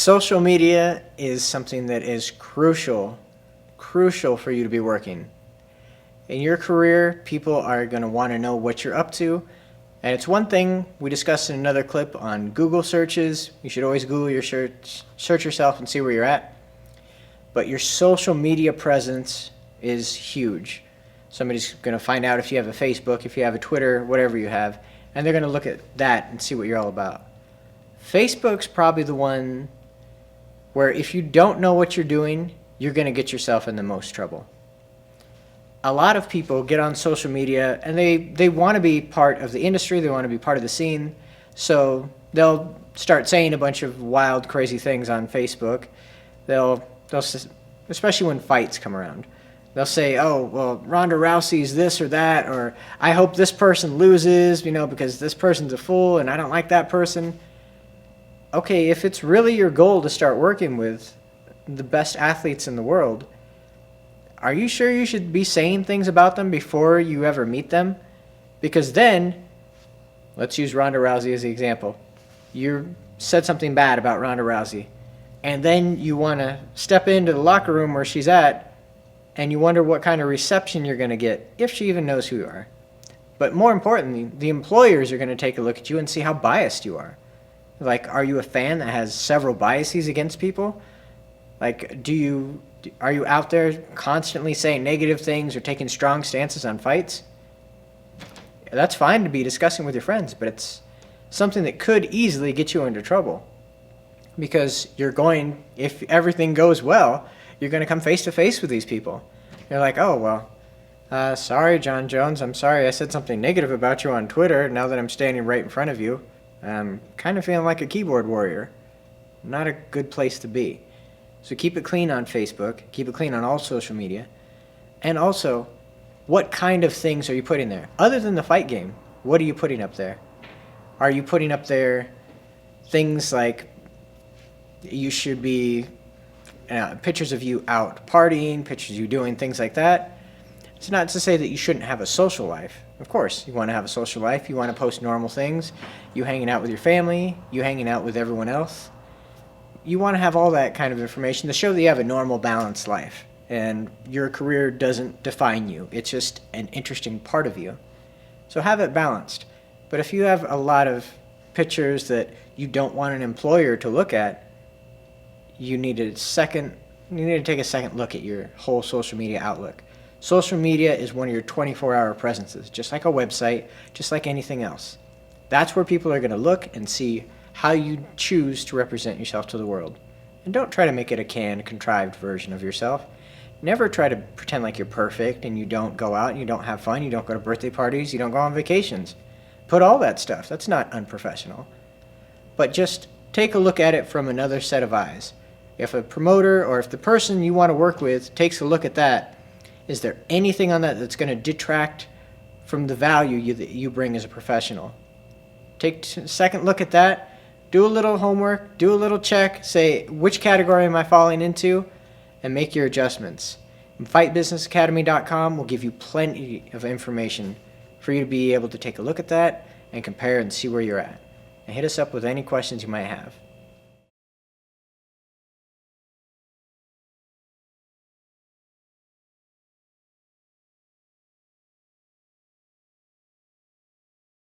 Social media is something that is crucial for you to be working. In your career, people are going to want to know what you're up to. And it's one thing we discussed in another clip on Google searches. You should always Google your search yourself and see where you're at. But your social media presence is huge. Somebody's going to find out if you have a Facebook, if you have a Twitter, whatever you have, and they're going to look at that and see what you're all about. Facebook's probably the one where if you don't know what you're doing, you're going to get yourself in the most trouble. A lot of people get on social media and they want to be part of the industry, they want to be part of the scene, so they'll start saying a bunch of wild, crazy things on Facebook. They'll especially when fights come around. They'll say, oh, well, Ronda Rousey's this or that, or I hope this person loses, because this person's a fool and I don't like that person. Okay, if it's really your goal to start working with the best athletes in the world, are you sure you should be saying things about them before you ever meet them? Because then, let's use Ronda Rousey as the example. You said something bad about Ronda Rousey, and then you want to step into the locker room where she's at, and you wonder what kind of reception you're going to get, if she even knows who you are. But more importantly, the employers are going to take a look at you and see how biased you are. Like, are you a fan that has several biases against people? Like, are you out there constantly saying negative things or taking strong stances on fights? That's fine to be discussing with your friends, but it's something that could easily get you into trouble. Because if everything goes well, you're going to come face to face with these people. You're like, oh, well, sorry, John Jones, I'm sorry I said something negative about you on Twitter now that I'm standing right in front of you. I'm kind of feeling like a keyboard warrior. Not a good place to be. So keep it clean on Facebook. Keep it clean on all social media. And also, what kind of things are you putting there? Other than the fight game, what are you putting up there? Are you putting up there things like you should be pictures of you out partying, pictures of you doing things like that? It's not to say that you shouldn't have a social life. Of course, you want to have a social life. You want to post normal things. You hanging out with your family. You hanging out with everyone else. You want to have all that kind of information to show that you have a normal, balanced life. And your career doesn't define you. It's just an interesting part of you. So have it balanced. But if you have a lot of pictures that you don't want an employer to look at, you need to take a second look at your whole social media outlook. Social media is one of your 24-hour presences, just like a website, just like anything else. That's where people are going to look and see how you choose to represent yourself to the world. And don't try to make it a canned, contrived version of yourself. Never try to pretend like you're perfect and you don't go out and you don't have fun, you don't go to birthday parties, you don't go on vacations. Put all that stuff. That's not unprofessional. But just take a look at it from another set of eyes. If a promoter or if the person you want to work with takes a look at that, is there anything on that that's going to detract from the value that you bring as a professional? Take a second look at that. Do a little homework. Do a little check. Say, which category am I falling into? And make your adjustments. And FightBusinessAcademy.com will give you plenty of information for you to be able to take a look at that and compare and see where you're at. And hit us up with any questions you might have.